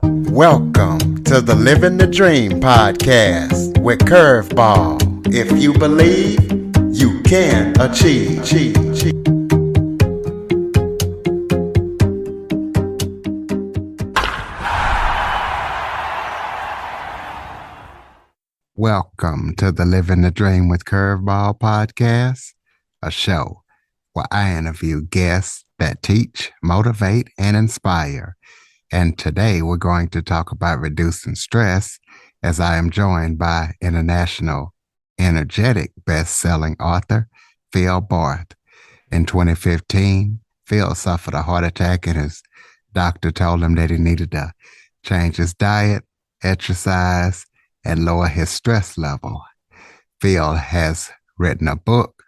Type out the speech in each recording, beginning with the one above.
Welcome to the Living the Dream podcast with Curveball. If you believe, you can achieve. Welcome to the Living the Dream with Curveball podcast, a show where I interview guests that teach, motivate, and inspire. And today we're going to talk about reducing stress as I am joined by international energetic best-selling author Phil Barth. In 2015, Phil suffered a heart attack and his doctor told him that he needed to change his diet, exercise, and lower his stress level. Phil has written a book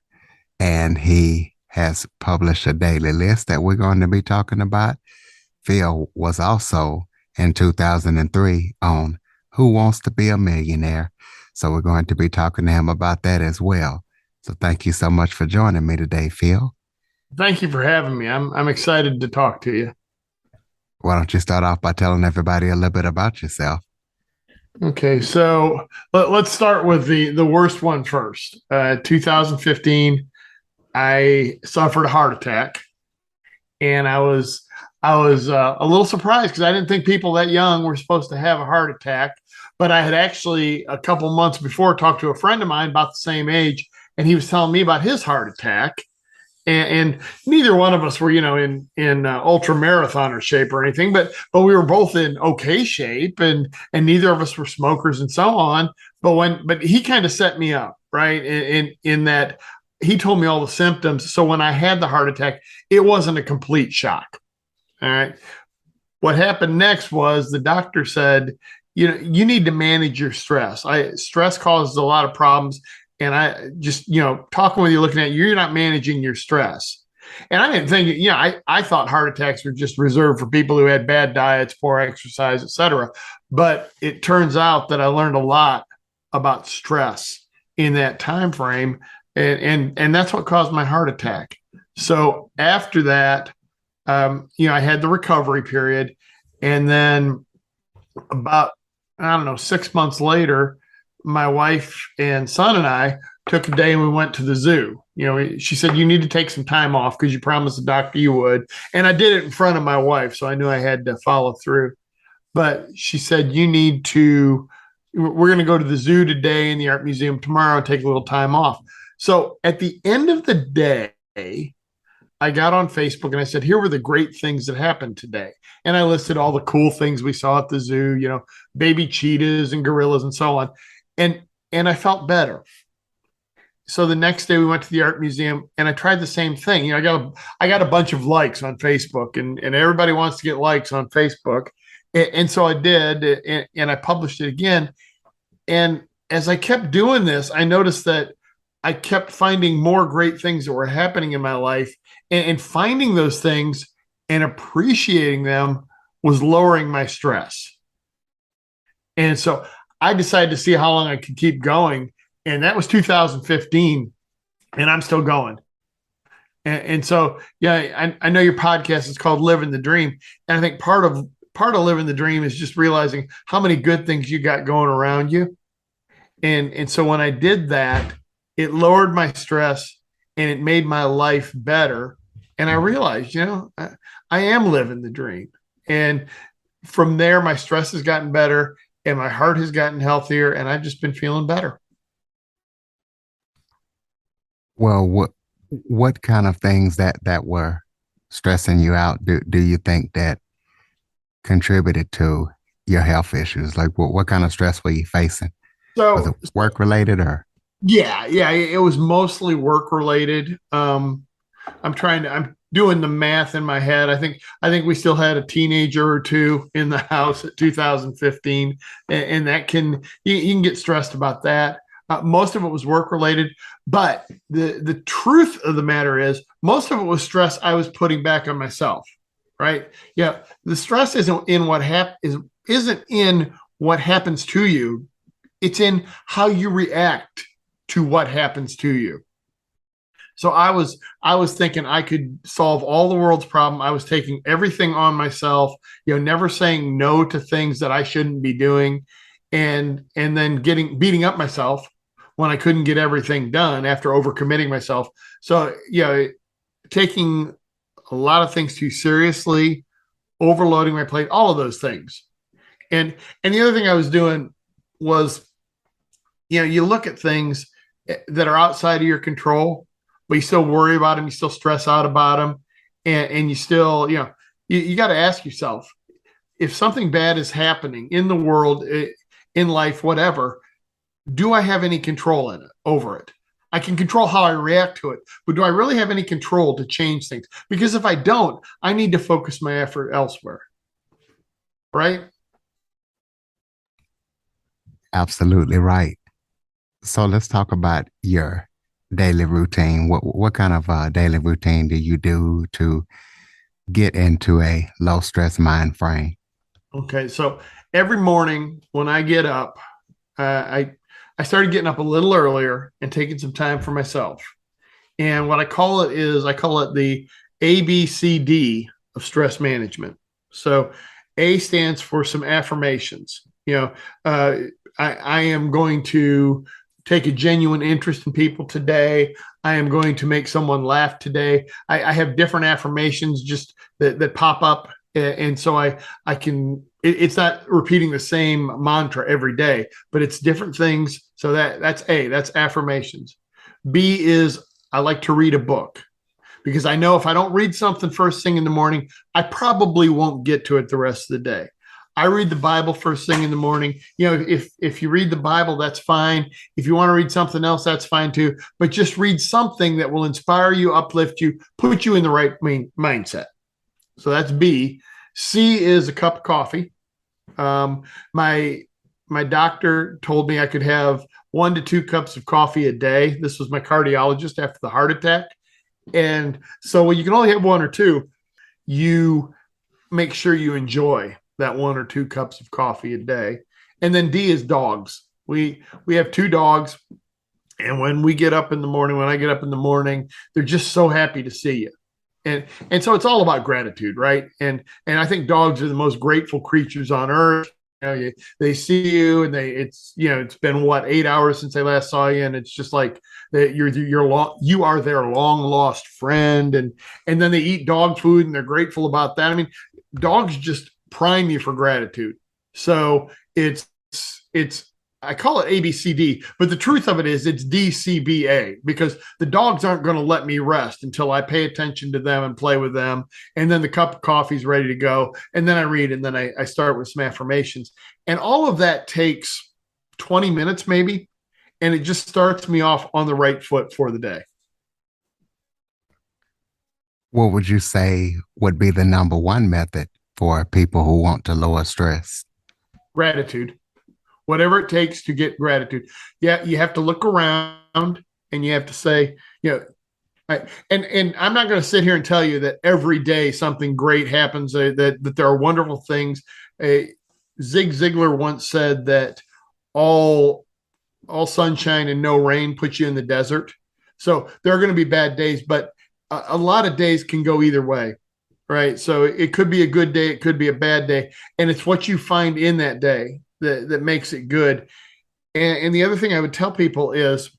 and he has published a daily list that we're going to be talking about. Phil was also in 2003 on Who Wants to Be a Millionaire? So we're going to be talking to him about that as well. So thank you so much for joining me today, Phil. Thank you for having me. I'm excited to talk to you. Why don't you start off by telling everybody a little bit about yourself? Okay, so let's start with the worst one first. 2015, I suffered a heart attack, and I was a little surprised because I didn't think people that young were supposed to have a heart attack. But I had actually a couple months before talked to a friend of mine about the same age, and he was telling me about his heart attack. And neither one of us were, in ultra marathoner shape or anything, but we were both in okay shape, and neither of us were smokers and so on. But he kind of set me up, right? In that he told me all the symptoms. So when I had the heart attack, it wasn't a complete shock. All right. What happened next was the doctor said, you need to manage your stress. Stress causes a lot of problems. And I just, talking with you, looking at you, you're not managing your stress. And I didn't think, I thought heart attacks were just reserved for people who had bad diets, poor exercise, et cetera. But it turns out that I learned a lot about stress in that time frame. And that's what caused my heart attack. So after that, I had the recovery period, and then about, 6 months later, my wife and son and I took a day and we went to the zoo. She said, you need to take some time off because you promised the doctor you would. And I did it in front of my wife, so I knew I had to follow through. But she said, we're going to go to the zoo today and the art museum tomorrow, take a little time off. So at the end of the day, I got on Facebook and I said, here were the great things that happened today. And I listed all the cool things we saw at the zoo, baby cheetahs and gorillas and so on. And I felt better. So the next day we went to the art museum and I tried the same thing. I got a bunch of likes on Facebook, and everybody wants to get likes on Facebook. And so I did, and I published it again. And as I kept doing this, I noticed that I kept finding more great things that were happening in my life, and finding those things and appreciating them was lowering my stress. And so I decided to see how long I could keep going. And that was 2015, and I'm still going. And so, I know your podcast is called Living the Dream. And I think part of living the dream is just realizing how many good things you got going around you. And so when I did that, it lowered my stress and it made my life better. And I realized, I am living the dream. And from there, my stress has gotten better and my heart has gotten healthier, and I've just been feeling better. Well, what kind of things that were stressing you out do you think that contributed to your health issues? Like what kind of stress were you facing? Was it work related or? Yeah, it was mostly work related. I'm doing the math in my head. I think we still had a teenager or two in the house at 2015, and that you can get stressed about that. Most of it was work related, but the truth of the matter is most of it was stress I was putting back on myself. Right? Yeah, the stress isn't in what happens to you. It's in how you react to what happens to you. So I was thinking I could solve all the world's problem. I was taking everything on myself, never saying no to things that I shouldn't be doing, and then beating up myself when I couldn't get everything done after overcommitting myself. So, taking a lot of things too seriously, overloading my plate, all of those things. And the other thing I was doing was, you look at things that are outside of your control, but you still worry about them, you still stress out about them, and you still, you got to ask yourself, if something bad is happening in the world, in life, whatever, do I have any control over it? I can control how I react to it, but do I really have any control to change things? Because if I don't, I need to focus my effort elsewhere, right? Absolutely right. So let's talk about your daily routine. What kind of daily routine do you do to get into a low stress mind frame? Okay, so every morning when I get up, I started getting up a little earlier and taking some time for myself. And what I call it the ABCD of stress management. So A stands for some affirmations. Uh, I am going to take a genuine interest in people today. I am going to make someone laugh today. I have different affirmations just that pop up. And so I can, it's not repeating the same mantra every day, but it's different things. So that's A, that's affirmations. B is I like to read a book because I know if I don't read something first thing in the morning, I probably won't get to it the rest of the day. I read the Bible first thing in the morning. If you read the Bible, that's fine. If you want to read something else, that's fine too. But just read something that will inspire you, uplift you, put you in the right mindset. So that's B. C is a cup of coffee. Um, my my doctor told me I could have 1 to 2 cups of coffee a day. This was my cardiologist after the heart attack. And so when you can only have one or two, you make sure you enjoy that 1 or 2 cups of coffee a day. And then D is dogs. We have 2 dogs, and when we get up in the morning, when I get up in the morning, they're just so happy to see you. And so it's all about gratitude, right? And I think dogs are the most grateful creatures on earth. They see you, and it's been what, 8 hours since they last saw you, and it's just like that you are their long lost friend, and then they eat dog food and they're grateful about that. I mean, dogs just prime you for gratitude. So it's I call it ABCD, but the truth of it is it's DCBA, because the dogs aren't going to let me rest until I pay attention to them and play with them. And then the cup of coffee is ready to go. And then I read, and then I start with some affirmations. And all of that takes 20 minutes maybe. And it just starts me off on the right foot for the day. What would you say would be the number one method for people who want to lower stress? Gratitude, whatever it takes to get gratitude. Yeah, you have to look around and you have to say, and I'm not going to sit here and tell you that every day something great happens, that there are wonderful things. Zig Ziglar once said that all sunshine and no rain puts you in the desert. So there are going to be bad days, but a lot of days can go either way, right? So it could be a good day, it could be a bad day, and it's what you find in that day that makes it good. And the other thing I would tell people is,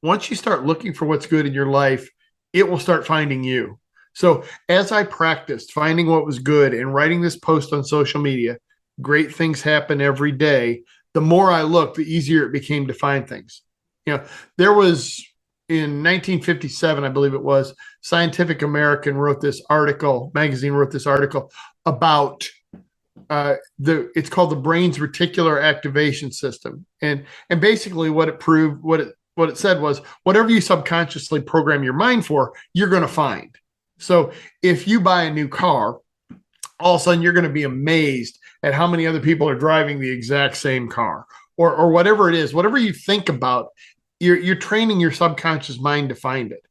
once you start looking for what's good in your life, it will start finding you. So as I practiced finding what was good and writing this post on social media, great things happen every day. The more I looked, the easier it became to find things. There was, in 1957, I believe it was, Scientific American magazine wrote this article about it's called the brain's reticular activation system. And basically what it said was, whatever you subconsciously program your mind for, you're going to find. So if you buy a new car, all of a sudden you're going to be amazed at how many other people are driving the exact same car, or whatever it is, whatever you think about, you're training your subconscious mind to find it.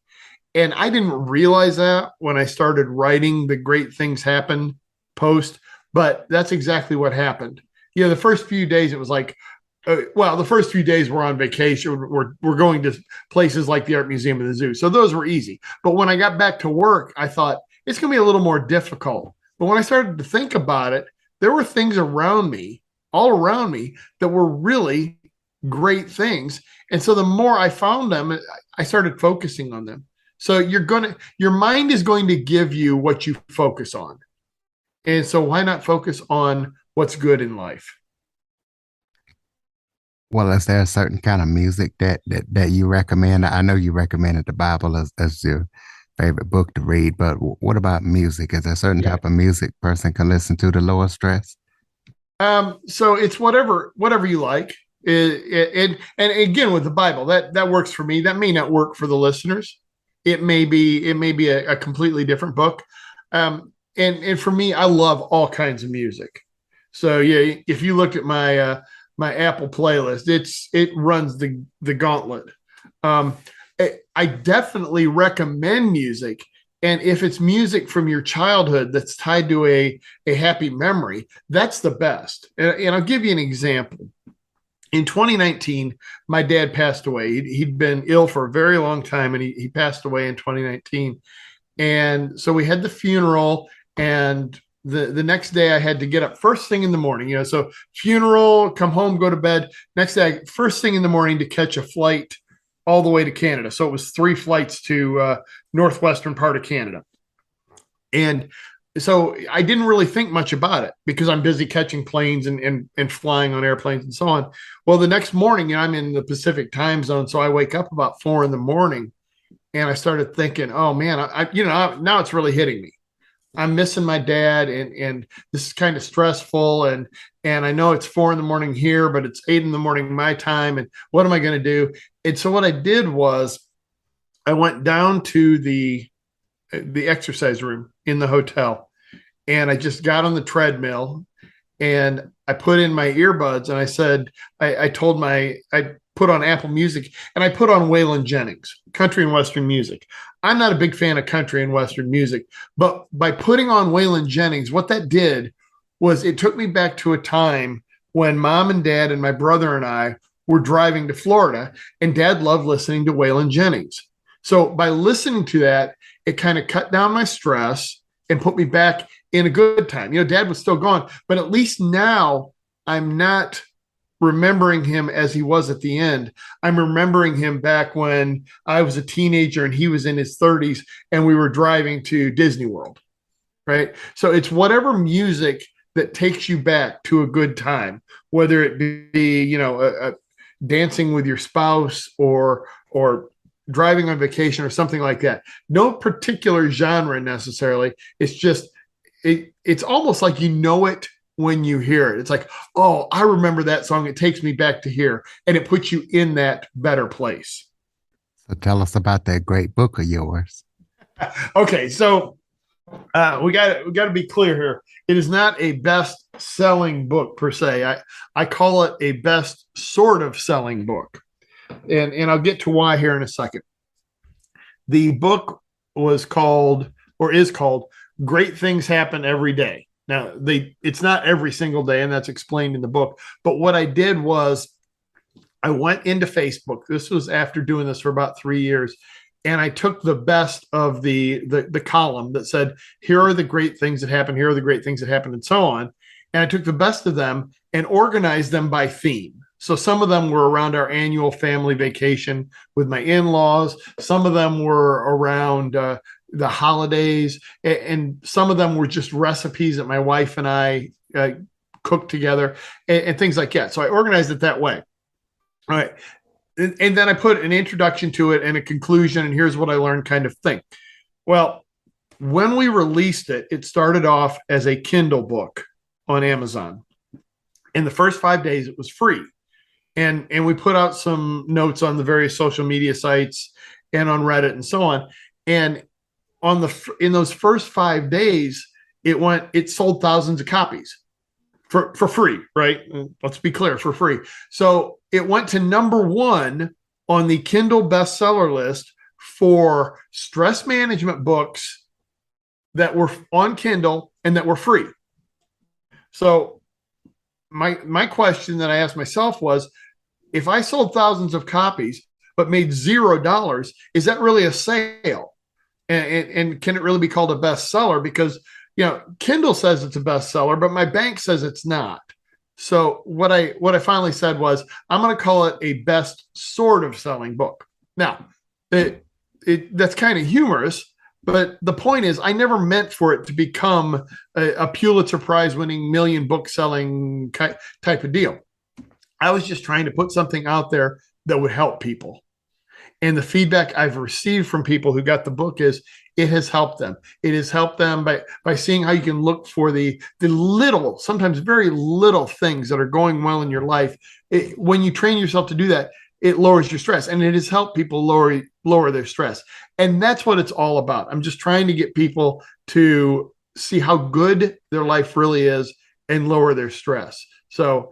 And I didn't realize that when I started writing the Great Things Happen post, but that's exactly what happened. The first few days it was like, well, the first few days we're on vacation. We're going to places like the art museum and the zoo, so those were easy. But when I got back to work, I thought it's going to be a little more difficult. But when I started to think about it, there were things around me, all around me, that were really great things. And so the more I found them, I started focusing on them. So your mind is going to give you what you focus on. And so why not focus on what's good in life? Well, is there a certain kind of music that you recommend? I know you recommended the Bible as your favorite book to read, but what about music? Is there a certain Yeah. type of music person can listen to lower stress? So it's whatever you like. And again, with the Bible, that works for me. That may not work for the listeners. It may be a completely different book. And for me, I love all kinds of music. So yeah, if you look at my Apple playlist, it runs the gauntlet. Um, I definitely recommend music, and if it's music from your childhood that's tied to a happy memory, that's the best. And I'll give you an example. In 2019, my dad passed away. He'd been ill for a very long time, and he passed away in 2019. And so we had the funeral, and the next day I had to get up first thing in the morning. So funeral, come home, go to bed. Next day, first thing in the morning to catch a flight all the way to Canada. So it was 3 flights to northwestern part of Canada. And so I didn't really think much about it because I'm busy catching planes and flying on airplanes and so on. Well, the next morning, I'm in the Pacific time zone. So I wake up about 4 in the morning, and I started thinking, oh man, now it's really hitting me. I'm missing my dad, and this is kind of stressful, and I know it's 4 in the morning here, but it's 8 in the morning my time, and what am I going to do? And so what I did was I went down to the exercise room in the hotel, and I just got on the treadmill, and I put in my earbuds, and I said, I put on Apple Music, and I put on Waylon Jennings, country and Western music. I'm not a big fan of country and Western music, but by putting on Waylon Jennings, what that did was it took me back to a time when mom and dad and my brother and I were driving to Florida, and dad loved listening to Waylon Jennings. So by listening to that, it kind of cut down my stress and put me back in a good time. Dad was still gone, but at least now I'm not remembering him as he was at the end. I'm remembering him back when I was a teenager and he was in his 30s and we were driving to Disney World, right? So it's whatever music that takes you back to a good time, whether it be, dancing with your spouse or driving on vacation or something like that. No particular genre necessarily. It's just it's almost like it when you hear it. It's like, oh, I remember that song. It takes me back to here, and it puts you in that better place. So tell us about that great book of yours. Okay, so we got to be clear here. It is not a best selling book per se. I call it a best sort of selling book, and I'll get to why here in a second. The book was called or is called "Great Things Happen Every Day." Now, it's not every single day, and that's explained in the book. But what I did was I went into Facebook. This was after doing this for about 3 years, and I took the best of the column that said, "Here are the great things that happen. Here are the great things that happened," and so on. And I took the best of them and organized them by theme. So some of them were around our annual family vacation with my in-laws. Some of them were around the holidays, and some of them were just recipes that my wife and I cooked together, and things like that. So I organized it that way. All right. And then I put an introduction to it and a conclusion, and here's what I learned kind of thing. Well, when we released it, it started off as a Kindle book on Amazon. In the first 5 days, it was free. And we put out some notes on the various social media sites and on Reddit and so on. And in those first 5 days, it sold thousands of copies for free, right? Let's be clear, for free. So it went to #1 on the Kindle bestseller list for stress management books that were on Kindle and that were free. So my question that I asked myself was, if I sold thousands of copies but made $0, is that really a sale? And can it really be called a bestseller? Because Kindle says it's a bestseller, but my bank says it's not. So what I finally said was, I'm going to call it a best sort of selling book. Now, that's kind of humorous, but the point is, I never meant for it to become a Pulitzer Prize winning million book selling type of deal. I was just trying to put something out there that would help people. And the feedback I've received from people who got the book is it has helped them. It has helped them by seeing how you can look for the little, sometimes very little things that are going well in your life. When you train yourself to do that, it lowers your stress, and it has helped people lower their stress. And that's what it's all about. I'm just trying to get people to see how good their life really is and lower their stress. So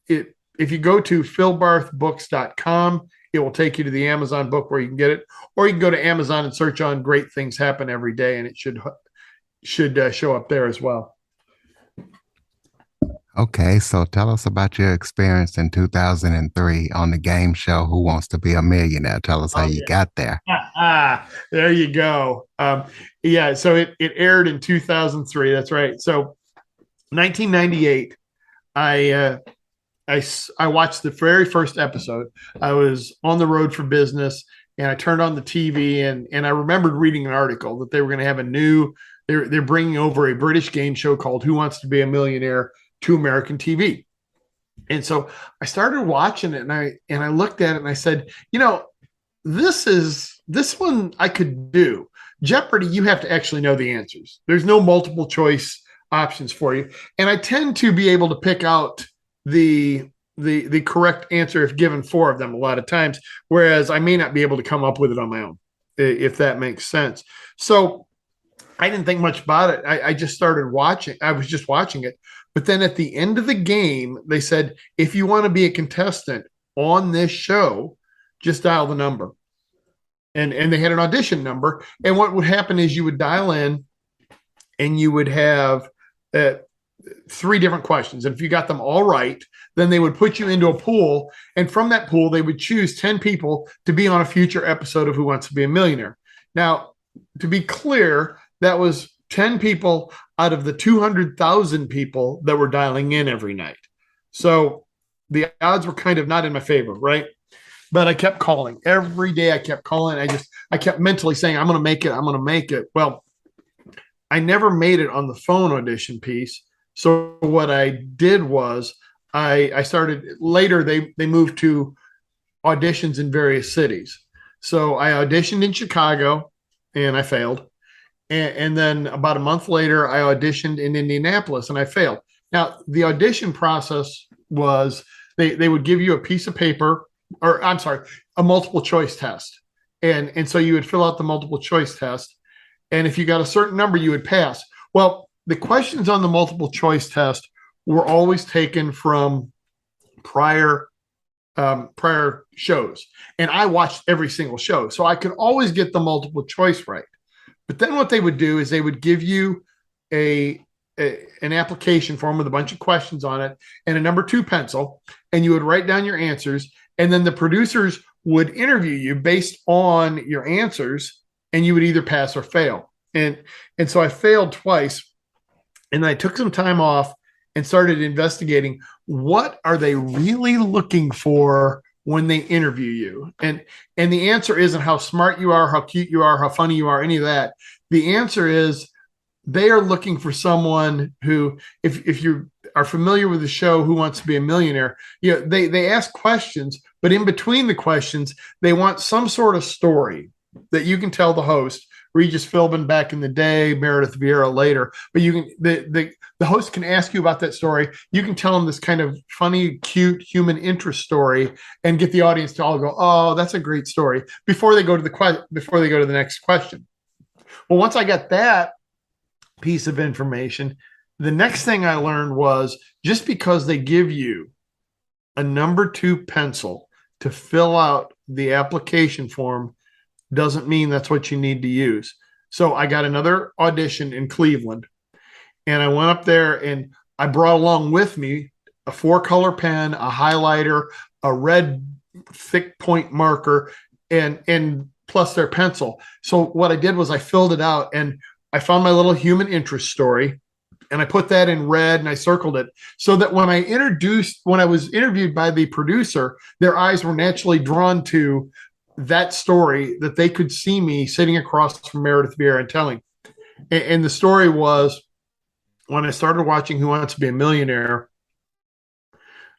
if you go to philbarthbooks.com, it will take you to the Amazon book where you can get it, or you can go to Amazon and search on "Great Things Happen Every Day," and it should show up there as well. Okay, so tell us about your experience in 2003 on the game show Who Wants to Be a Millionaire? Tell us how Oh you got there. yeah, there you go. Yeah, so it aired in 2003. That's right. So 1998, I watched the very first episode. I was on the road for business, and I turned on the TV, and I remembered reading an article that they were going to have they're bringing over a British game show called Who Wants to Be a Millionaire to American TV. And so I started watching it, and I looked at it and I said, this one I could do. Jeopardy, you have to actually know the answers. There's no multiple choice options for you, and I tend to be able to pick out the correct answer if given four of them a lot of times, whereas I may not be able to come up with it on my own, if that makes sense. So I didn't think much about it. I just started watching. I was just watching it. But then at the end of the game, they said, if you want to be a contestant on this show, just dial the number. And they had an audition number. And what would happen is you would dial in, and you would have three different questions. And if you got them all right, then they would put you into a pool. And from that pool, they would choose 10 people to be on a future episode of Who Wants to Be a Millionaire. Now, to be clear, that was 10 people out of the 200,000 people that were dialing in every night. So the odds were kind of not in my favor, right? But I kept calling. Every day I kept calling. I kept mentally saying, I'm going to make it. I'm going to make it. Well, I never made it on the phone audition piece. So what I did was I started later. They moved to auditions in various cities. So I auditioned in Chicago, and I failed. And then about a month later, I auditioned in Indianapolis, and I failed. Now, the audition process was they would give you a piece of paper, or I'm sorry, a multiple choice test. And so you would fill out the multiple choice test. And if you got a certain number, you would pass. Well, the questions on the multiple choice test were always taken from prior shows. And I watched every single show. So I could always get the multiple choice right. But then what they would do is they would give you an application form with a bunch of questions on it and a number 2 pencil, and you would write down your answers. And then the producers would interview you based on your answers, and you would either pass or fail. And so I failed twice, and I took some time off and started investigating what are they really looking for when they interview you. And the answer isn't how smart you are, how cute you are, how funny you are, any of that. The answer is they are looking for someone who, if you are familiar with the show Who Wants to Be a Millionaire, they ask questions, but in between the questions, they want some sort of story that you can tell the host. Regis Philbin back in the day, Meredith Vieira later, but you can the host can ask you about that story. You can tell them this kind of funny, cute human interest story, and get the audience to all go, "Oh, that's a great story," before they go to the next question. Well, once I got that piece of information, the next thing I learned was, just because they give you a number 2 pencil to fill out the application form doesn't mean that's what you need to use. So I got another audition in Cleveland, and I went up there, and I brought along with me a 4-color pen, a highlighter, a red thick point marker, and plus their pencil. So what I did was I filled it out and I found my little human interest story and I put that in red and I circled it so that when I was interviewed by the producer, their eyes were naturally drawn to that story, that they could see me sitting across from Meredith Vieira and telling. And the story was, when I started watching Who Wants to Be a Millionaire,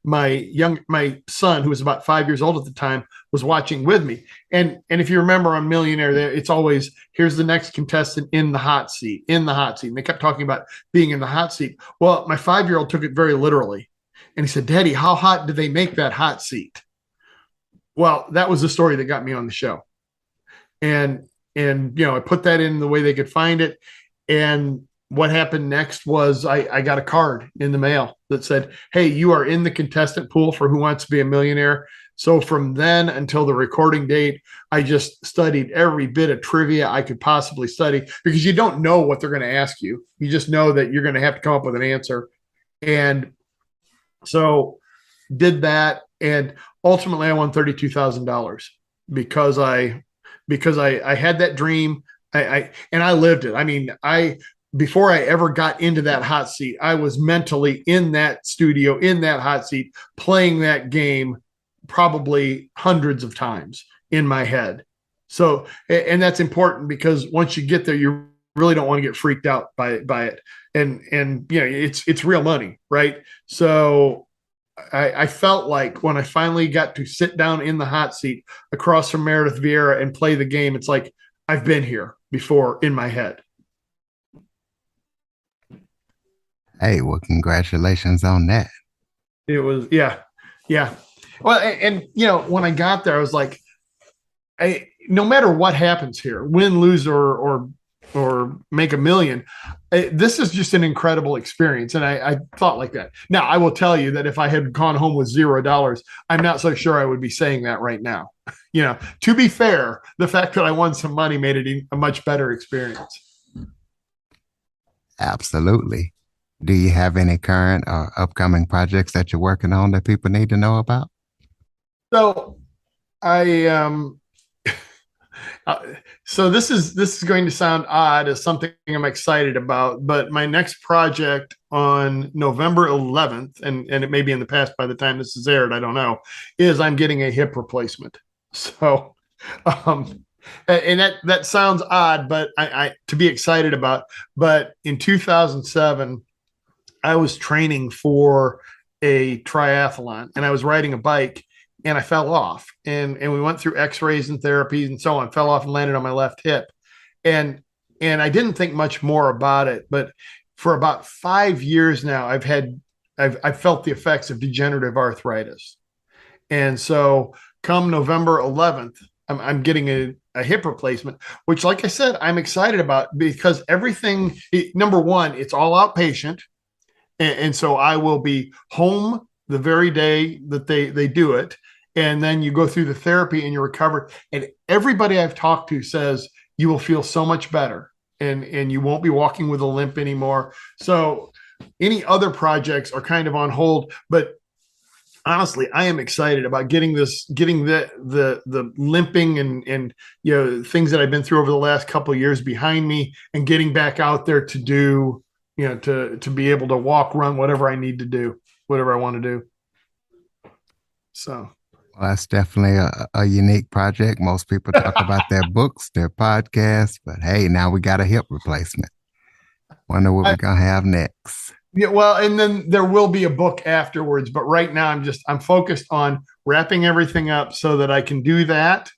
my son, who was about 5 years old at the time, was watching with me. And if you remember on Millionaire, it's always, here's the next contestant in the hot seat, in the hot seat. And they kept talking about being in the hot seat. Well, my 5-year-old took it very literally. And he said, Daddy, how hot did they make that hot seat? Well, that was the story that got me on the show. And I put that in the way they could find it. And what happened next was I got a card in the mail that said, hey, you are in the contestant pool for Who Wants to Be a Millionaire. So from then until the recording date, I just studied every bit of trivia I could possibly study, because you don't know what they're going to ask you. You just know that you're going to have to come up with an answer. And so did that. And ultimately I won $32,000 because I had that dream. And I lived it. I mean, before I ever got into that hot seat, I was mentally in that studio, in that hot seat, playing that game probably hundreds of times in my head. So, and that's important, because once you get there, you really don't want to get freaked out by it. And it's real money, right? So I felt like when I finally got to sit down in the hot seat across from Meredith Vieira and play the game, it's like I've been here before in my head. Hey, well, congratulations on that. It was, yeah, yeah. Well, when I got there, I was like, no matter what happens here, win, lose, or make a million, this is just an incredible experience. And I thought like that. Now, I will tell you that if I had gone home with $0, I'm not so sure I would be saying that right now. To be fair, the fact that I won some money made it a much better experience. Absolutely. Do you have any current or upcoming projects that you're working on that people need to know about? So I so this is going to sound odd as something I'm excited about, but my next project on November 11th, and it may be in the past by the time this is aired, I don't know, is I'm getting a hip replacement. So, and that sounds odd, but I to be excited about. But in 2007, I was training for a triathlon, and I was riding a bike, and I fell off, and we went through x-rays and therapies and so on, fell off and landed on my left hip. And I didn't think much more about it, but for about 5 years now, I've felt the effects of degenerative arthritis. And so come November 11th, I'm getting a hip replacement, which, like I said, I'm excited about, because everything, number one, it's all outpatient. And so I will be home the very day that they do it. And then you go through the therapy and you're recovered. And everybody I've talked to says you will feel so much better, and you won't be walking with a limp anymore. So any other projects are kind of on hold, but honestly, I am excited about getting the limping and things that I've been through over the last couple of years behind me, and getting back out there to do, to be able to walk, run, whatever I need to do, whatever I want to do. So. Well, that's definitely a unique project. Most people talk about their books, their podcasts, but hey, now we got a hip replacement. Wonder what we're going to have next. Yeah, well, and then there will be a book afterwards, but right now I'm focused on wrapping everything up so that I can do that,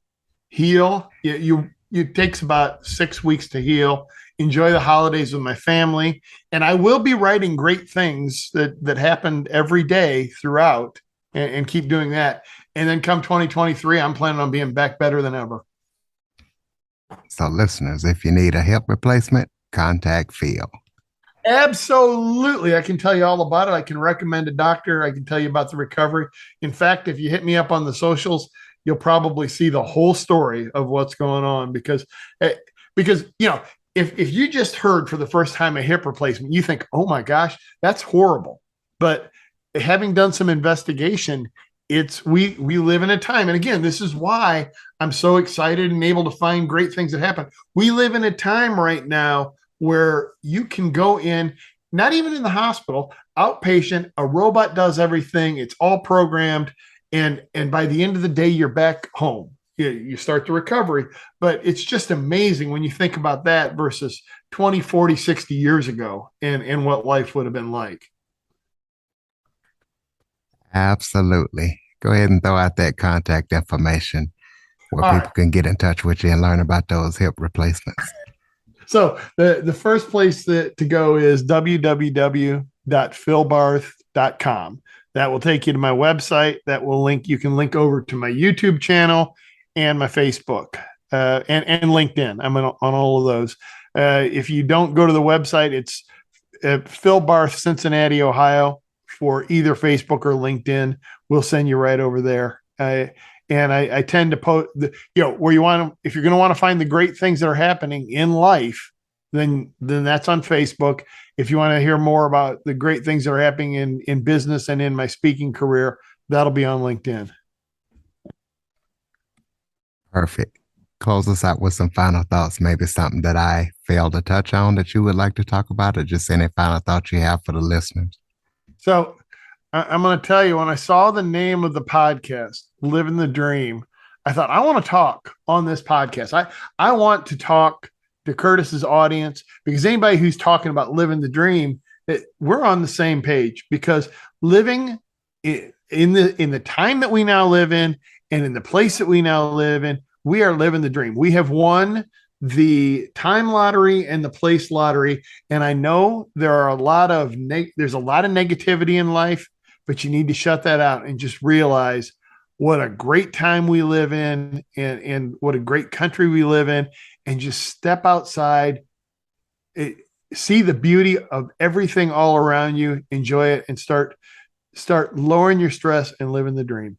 heal. It takes about 6 weeks to heal, enjoy the holidays with my family, and I will be writing great things that happened every day throughout, and keep doing that. And then come 2023, I'm planning on being back better than ever. So listeners, if you need a hip replacement, contact Phil. Absolutely. I can tell you all about it. I can recommend a doctor. I can tell you about the recovery. In fact, if you hit me up on the socials, you'll probably see the whole story of what's going on, because if you just heard for the first time a hip replacement, you think, oh my gosh, that's horrible. But having done some investigation, we live in a time, and again, this is why I'm so excited and able to find great things that happen. We live in a time right now where you can go in, not even in the hospital, outpatient, a robot does everything, it's all programmed, and by the end of the day, you're back home. You start the recovery, but it's just amazing when you think about that versus 20, 40, 60 years ago, and what life would have been like. Absolutely. Go ahead and throw out that contact information where All people right. can get in touch with you and learn about those hip replacements. So the first place to go is www.philbarth.com. That will take you to my website. That will link. You can link over to my YouTube channel and my Facebook and LinkedIn. I'm on all of those. If you don't go to the website, it's Phil Barth, Cincinnati, Ohio, for either Facebook or LinkedIn. We'll send you right over there. And I tend to post, where you want to, if you're going to want to find the great things that are happening in life, then that's on Facebook. If you want to hear more about the great things that are happening in business and in my speaking career, that'll be on LinkedIn. Perfect. Close us out with some final thoughts, maybe something that I failed to touch on that you would like to talk about, or just any final thoughts you have for the listeners. So I'm going to tell you, when I saw the name of the podcast, Living the Dream, I thought, I want to talk on this podcast. I want to talk to Curtis's audience, because anybody who's talking about living the dream, we're on the same page, because living in the time that we now live in and in the place that we now live in, we are living the dream. We have won the time lottery and the place lottery. And I know there's a lot of negativity in life, but you need to shut that out and just realize what a great time we live in, and what a great country we live in, and just step outside, see the beauty of everything all around you, enjoy it, and start lowering your stress and living the dream.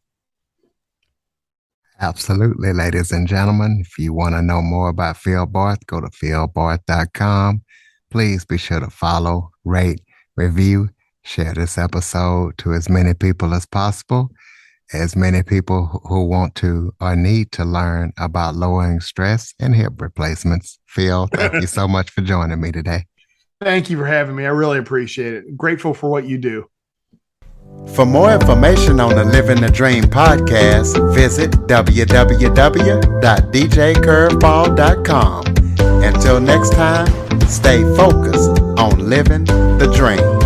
Absolutely, ladies and gentlemen. If you want to know more about Phil Barth, go to philbarth.com. Please be sure to follow, rate, review, share this episode to as many people as possible. As many people who want to or need to learn about lowering stress and hip replacements. Phil, thank you so much for joining me today. Thank you for having me. I really appreciate it. Grateful for what you do. For more information on the Living the Dream podcast, visit www.djcurveball.com. Until next time, stay focused on living the dream.